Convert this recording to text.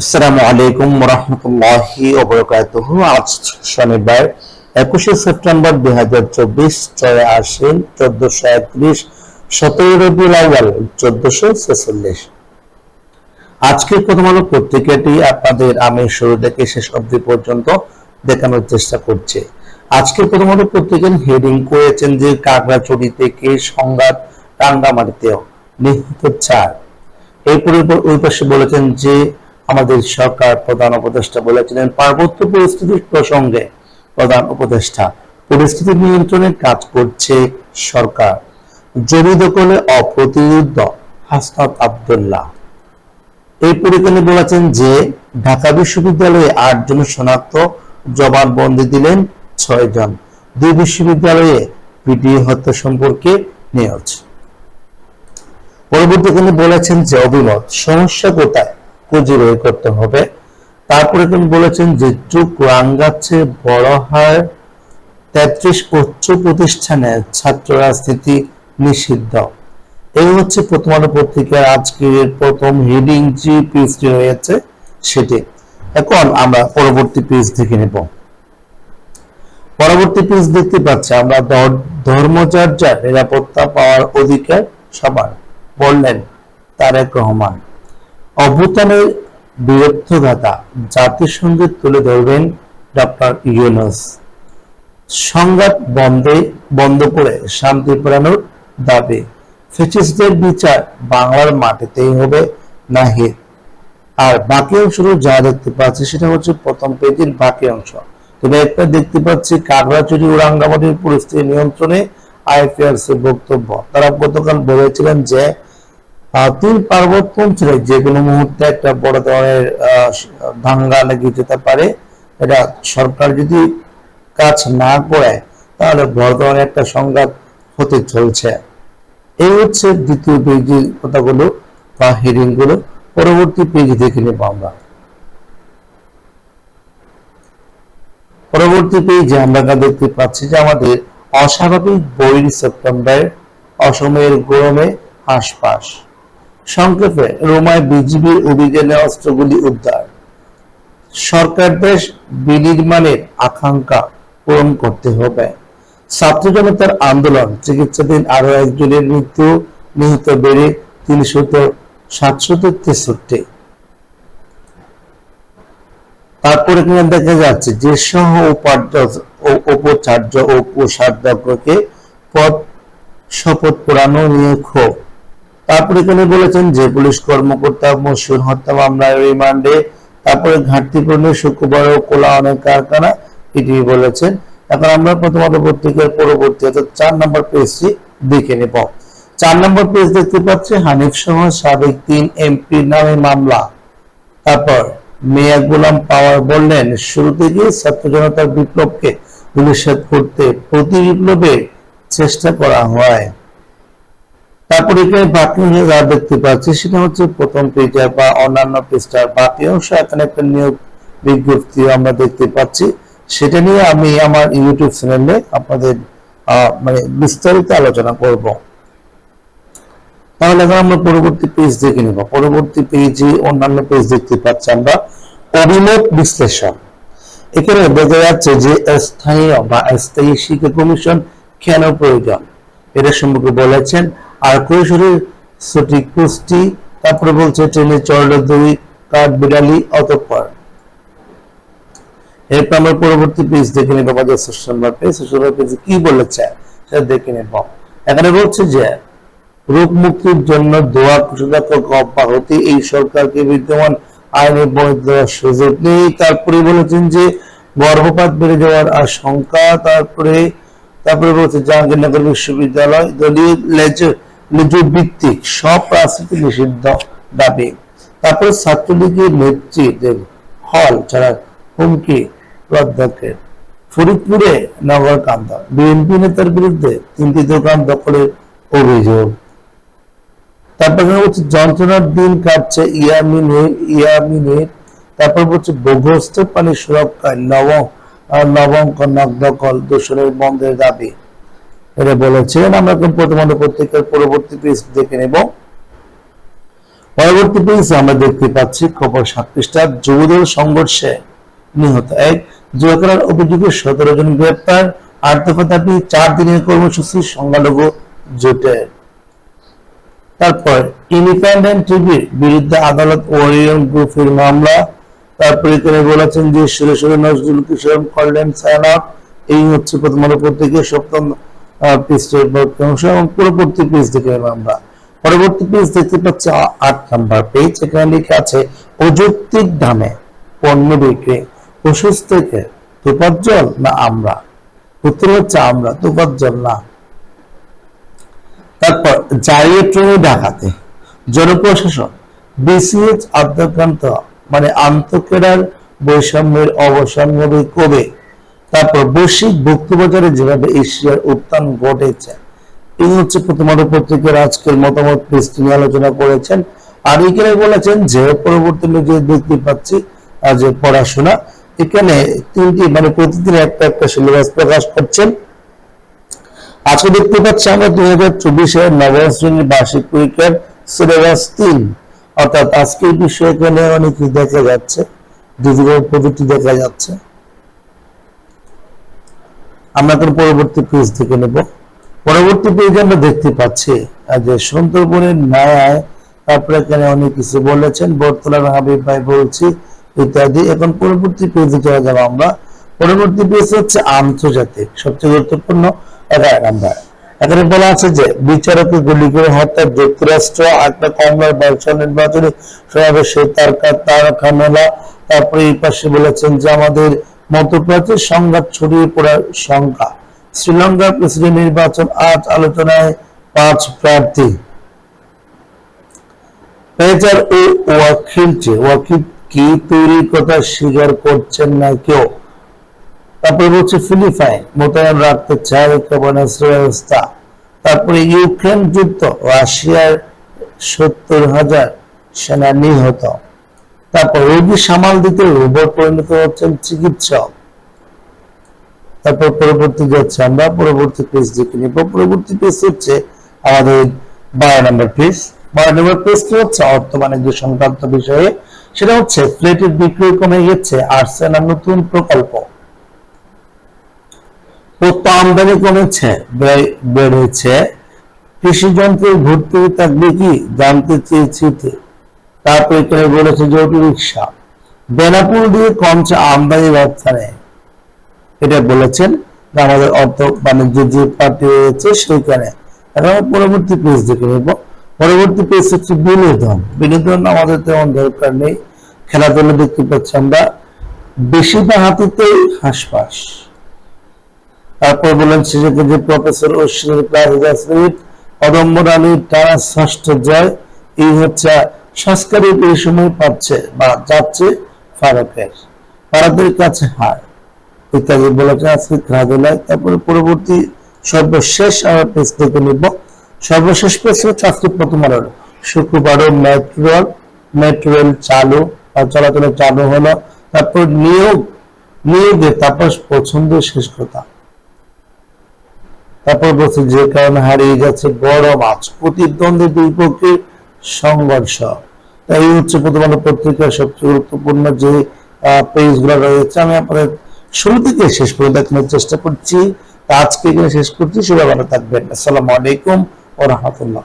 আসসালামু আলাইকুম ওরহমতুল্লাহি ওয়াবারাকাতুহু। আজ শনিবার 21শে সেপ্টেম্বর 2024, 6 আশ্বিন 1431, 17 রবিউল আউয়াল 1446। আজকের প্রথম আলো পত্রিকাটি আপনাদের আমি শুরু থেকে শেষ অবধি পর্যন্ত দেখানোর চেষ্টা করছি। আজকের প্রথম আলো পত্রিকার হেডিং করেছেন যে কাকড়াছড়ি থেকে সংঘাত রাঙ্গামাটিতেও, নিহত 4। এরপরে ওই পাশে বলেছেন যে আমাদের সরকার প্রধান উপদেষ্টা বলেছিলেন পার্বত্য পরিস্থিতির প্রসঙ্গে প্রধান উপদেষ্টা পরিস্থিতি নিয়ন্ত্রণে কাজ করছে সরকার। জমি দখলে অপ্রতিরোধ হাসনাত আব্দুল্লাহ। এই পরিকল্পনা বলেছেন যে ঢাকা বিশ্ববিদ্যালয়ে 8 জন শনাক্ত, জবানবন্দি দিলেন 6 জন। 2 বিশ্ববিদ্যালয়ে পিটিএ হত্যা সম্পর্কে নিউজ। পরবর্তীকালে বলেছেন যে অভিমত সমস্যা কোথায় খুঁজে বের করতে হবে। তারপরে তিনি বলেছেন যে যুগ রাঙ্গাচ্ছে বড় হার 33 উচ্চ প্রতিষ্ঠানে ছাত্র রাজনীতি নিষিদ্ধ। এই হচ্ছে প্রথম আলো পত্রিকার আজকের প্রথম হেডিং যে পেজটি রয়েছে সেটি। এখন আমরা পরবর্তী পেজ দেখে নেব। পরবর্তী পেজ দেখতে পাচ্ছি আমরা ধর্মচর্যার নিরাপত্তা পাওয়ার অধিকার সবার, বললেন তারেক রহমান। অভ্যুত্থানের বীরত্বগাথা জাতিসংঘে তুলে ধরবেন ডক্টর ইউনূস। সংঘাত বন্ধ করে শান্তি ফেরানোর দাবি। ফ্যাসিস্টদের বিচার বাংলার মাটিতেই হবে নাহিদ। আর বাকি অংশগুলো যা দেখতে পাচ্ছি সেটা হচ্ছে প্রথম পেজের বাকি অংশ। তবে একটা দেখতে পাচ্ছি কাকড়াছড়ি ও রাঙ্গামাটির পরিস্থিতি নিয়ন্ত্রণে আইপিআরস এর বক্তব্য। তারা গতকাল বলেছিলেন যে 3 পার্বত্য অঞ্চলে যে কোনো মুহূর্তে একটা বড় ধরনের দাঙ্গা লেগে যেতে পারে। এটা সরকার যদি কাজ না করে তাহলে বড় ধরনের একটা সংঘাত হতে চলছে। এই হচ্ছে দ্বিতীয় পেজের কথাগুলো বা হেডিং গুলো। পরবর্তী পেজ দেখে নেব আমরা। পরবর্তী পেজে আমরা দেখতে পাচ্ছি যে আমাদের অস্বাভাবিক 2 সেপ্টেম্বর অসমের গরমে হাঁসফাঁস। সংক্ষেপে রোমায় বিজিবির অভিযানে অস্ত্রগুলি উদ্ধার। সরকার দেশ বিনির্মাণের আকাঙ্ক্ষা পূরণ করতে হবে। ছাত্র জনতার আন্দোলন, চিকিৎসাধীন আরো একজনের মৃত্যু, নিহত বেড়ে 763। তারপরে দেখা যাচ্ছে যে সহ উপাচার্য ও কোষাধ্যক্ষকে পদ শপথ পড়ানো নিয়ে ক্ষোভ। তারপরে এখানে বলেছেন যে পুলিশ কর্মকর্তা মশহুর হত্যা মামলায় রিমান্ডে। তারপরে ঘাটতি পূরণে শুক্রবারও খোলা অনেক কারখানা, এটি বলেছেন। এখন আমরা প্রথম আলো পত্রিকার পরবর্তী অর্থাৎ 4 নম্বর পেজটি দেখে নেব। 4 নম্বর পেজ দেখতে পাচ্ছি হানিফ সহ সাবেক 3 এমপির নামে মামলা। তারপর মিয়া গোলাম পাওয়ার বললেন শুরু থেকে ছাত্র জনতার বিপ্লবকে নিষেধ করতে প্রতি বিপ্লবের চেষ্টা করা হয়। তারপরে এখানে বাকি যা দেখতে পাচ্ছি সেটা হচ্ছে প্রথম পেজে বা অন্যান্য পৃষ্ঠার বাকি অংশ। এখানে একটা নিয়োগ বিজ্ঞপ্তি আমরা দেখতে পাচ্ছি, সেটা নিয়ে আমি আমার ইউটিউব চ্যানেলে আপনাদের বিস্তারিত আলোচনা করব। তাহলে এখন আমরা পরবর্তী পেজ দেখে নেব। পরবর্তী পেজে অন্যান্য পেজ দেখতে পাচ্ছি আমরা অভিমত বিশ্লেষণ। এখানে বোঝা যাচ্ছে যে স্থায়ী শিক্ষা কমিশন কেন প্রয়োজন এটা সম্পর্কে বলেছেন। আর কৈশোরের সঠিক পুষ্টি। তারপরে বলছে ট্রেনে চড়লে 2 কাঠ বিড়ালি অতঃপর। এরপর আমরা পরবর্তী পেজ দেখে নেব। আমাদের সোশ্যাল পেজে কি বলেছে সেটা দেখে নেব। এখানে বলছে যে রোগ মুক্তির জন্য দোয়া অব্যাহতি, এই সরকারকে বিদ্যমান আইনে বৈধ দেওয়ার সুযোগ নেই। তারপরে বলেছেন যে গর্ভপাত বেড়ে যাওয়ার আশঙ্কা। তারপরে বলছে জাহাঙ্গীরনগর বিশ্ববিদ্যালয় দলীয় লেজুর ভিত্তিক সব রাজনীতি নিষিদ্ধ দাবি। তারপরে ছাত্রলীগের নেতৃত্বের হল ছাড়া হুমকি অধ্যক্ষের। ফরিদপুরে নগরকান্দা, বিএনপি নেতার বিরুদ্ধে 3টি দোকান দখলের অভিযোগ। তারপরে হচ্ছে যন্ত্রণার দিন কাটছে ইয়ামিনের। তারপর হচ্ছে ভূগর্ভস্থ পানি সুরক্ষায় নবঙ্কন দখল দূষণের বন্ধের দাবি এটা বলেছেন। আমরা প্রথম আলো পত্রিকার পরবর্তী পেজ দেখে নেব। পরবর্তী পেজে আমরা দেখতে পাচ্ছি খবর 7 পৃষ্ঠা, যুবদল সংঘর্ষে নিহত এক যুবকের অভিযোগে 17 জন গ্রেপ্তার, 8 দফা দাবি, 4 দিনের কর্মসূচি সংখ্যালঘু জোটের। তারপর ইন্ডিপেন্ডেন্ট টিভির বিরুদ্ধে আদালত ওরিয়ন গ্রুপের মামলা। তারপরে এখানে বলেছেন যে সুরেশ্বর নজরুল কিশোর করলেন সাইন আউট। এই হচ্ছে প্রথম আলো পত্রিকার 7ম পৃষ্ঠার অংশ এবং পরবর্তী পেজ থেকে আমরা পরবর্তী পেজ দেখতে পাচ্ছি 8 নম্বর পেজ। এখানে লেখা আছে অযৌক্তিক দামে পণ্য বিক্রি, অসুস্থকে তোফাজ্জল না আমরা? উত্তর হচ্ছে আমরা, তোফাজ্জল না। তারপর জারিয়ে ট্রেনে ডাকাতে জনপ্রশাসন বিসিএস আদ্যকান্ত মানে আন্তঃকেরার বৈষম্যের অবসান হবে কবে? তারপর বৈশ্বিক ভুক্তবাজারে যেভাবে এশিয়ার উত্থান ঘটেছে, এই হচ্ছে প্রথম আলো পত্রিকার আজকের মতামত পেজটি নিয়ে আলোচনা করেছেন। আর এখানে বলেছেন যে পরবর্তী যে দেখতে পাচ্ছি যে পড়াশোনা, এখানে 3টি মানে প্রতিদিন একটা একটা সিলেবাস প্রকাশ করছেন। আজকে দেখতে পাচ্ছি আমরা 2024 নবম শ্রেণীর বার্ষিক পরীক্ষার সিলেবাস 3, অর্থাৎ আজকের বিষয় এখানে অনেক দেখা যাচ্ছে, ডিজিটাল পদ্ধতি দেখা যাচ্ছে। আমরা এখন পরবর্তী পেজ থেকে নেব। পরবর্তী পেজে আমরা দেখতে পাচ্ছি যে সুন্দরবনের ন্যায়, তারপরে এখানে অনেক কিছু বলেছেন, বর্তলার হাবিব ভাই বলছি ইত্যাদি। এখন পরবর্তী পেজে চলে যাব আমরা। পরবর্তী পেজ হচ্ছে আন্তর্জাতিক, সবচেয়ে গুরুত্বপূর্ণ 11 নাম্বার। এখানে বলা আছে যে বিচারককে গুলি করে হত্যা যুক্তরাষ্ট্র, একটা কমলার ব্যবসা নির্বাচনী সমাবেশে তারকা মেলা। তারপরে এই পাশে বলেছেন যে আমাদের মধ্যপ্রাচ্যের সংঘাত ছড়িয়ে পড়ার শঙ্কা, শ্রীলঙ্কার প্রেসিডেন্ট নির্বাচন আজ আলোচনায় 5 প্রার্থী। পেজার ও ওয়াকিল কি তৈরির কথা স্বীকার করছেন না কেউ। তারপরে বলছে ফিলিপাইন মোতায়েন রাখতে চায় ক্ষেপণাস্ত্র ব্যবস্থা। তারপরে ইউক্রেন যুদ্ধ, রাশিয়ার 70,000 সেনা নিহত। তারপর রোগী সামাল দিতে রোবট পরিণত হচ্ছেন চিকিৎসক। তারপর পরবর্তী যাচ্ছে আমরা পরবর্তী পেজ দেখে নিব। পরবর্তী পেজ হচ্ছে আমাদের 12 নম্বর পেজ। 12 নম্বর পেজটি হচ্ছে অর্থ বাণিজ্য সংক্রান্ত বিষয়ে। সেটা হচ্ছে প্লেটের বিক্রি কমে গেছে, আসছে না নতুন প্রকল্প। আমদানি কমেছে, ব্যয় বেড়েছে, কৃষি যন্ত্রের ভর্তি থাকবে কি জানতে চেয়েছি। তারপর এখানে বলেছে যে অটো রিক্সা বেনাপুল দিয়ে কমছে আমদানি রপ্তানি, এটা বলেছেন আমাদের অর্থ বাণিজ্য যে পার্টি রয়েছে সেইখানে। এখন পরবর্তী পেজ দেখে নেব। পরবর্তী পেজ হচ্ছে বিনোদন। বিনোদন আমাদের তেমন দরকার নেই। খেলাধুলা দেখতে পাচ্ছি আমরা, বেশিরভাগ হাতিতেই হাঁসফাঁস। তারপর বলেন সেটাকে যে প্রফেসর অশ্বিনের ক্লাস অদম্য রানীর টানা 6ষ্ঠ জয়। এই হচ্ছে সংস্কারের এই সময় পাচ্ছে বা যাচ্ছে ফারাদের কাছে হার ইত্যাদি বলেছে আজকে খেলাধুলায়। তারপরে পরবর্তী সর্বশেষ আমরা পেজ থেকে নিব। সর্বশেষ পেজ হচ্ছে আজকে প্রথম আলোর শুক্রবারও মেট্রো রেল চালু বা চলাচলে চালু হলো। তারপর নিয়োগে তাপস পছন্দের শেষ কথা। তারপর বলছে যে কারণে হারিয়ে যাচ্ছে বড় মাছ, প্রতিদ্বন্দ্বী দুই পক্ষের সংঘর্ষ। এই হচ্ছে প্রথম আলো পত্রিকার সবচেয়ে গুরুত্বপূর্ণ যে পেজগুলো রয়েছে। আমি আপনাদের শুরু থেকে শেষ পর্যন্ত দেখানোর চেষ্টা করছি। আজকে এখানে শেষ করছি। সবাই ভালো থাকবেন। আসসালামু আলাইকুম ওয়া রাহমাতুল্লাহ।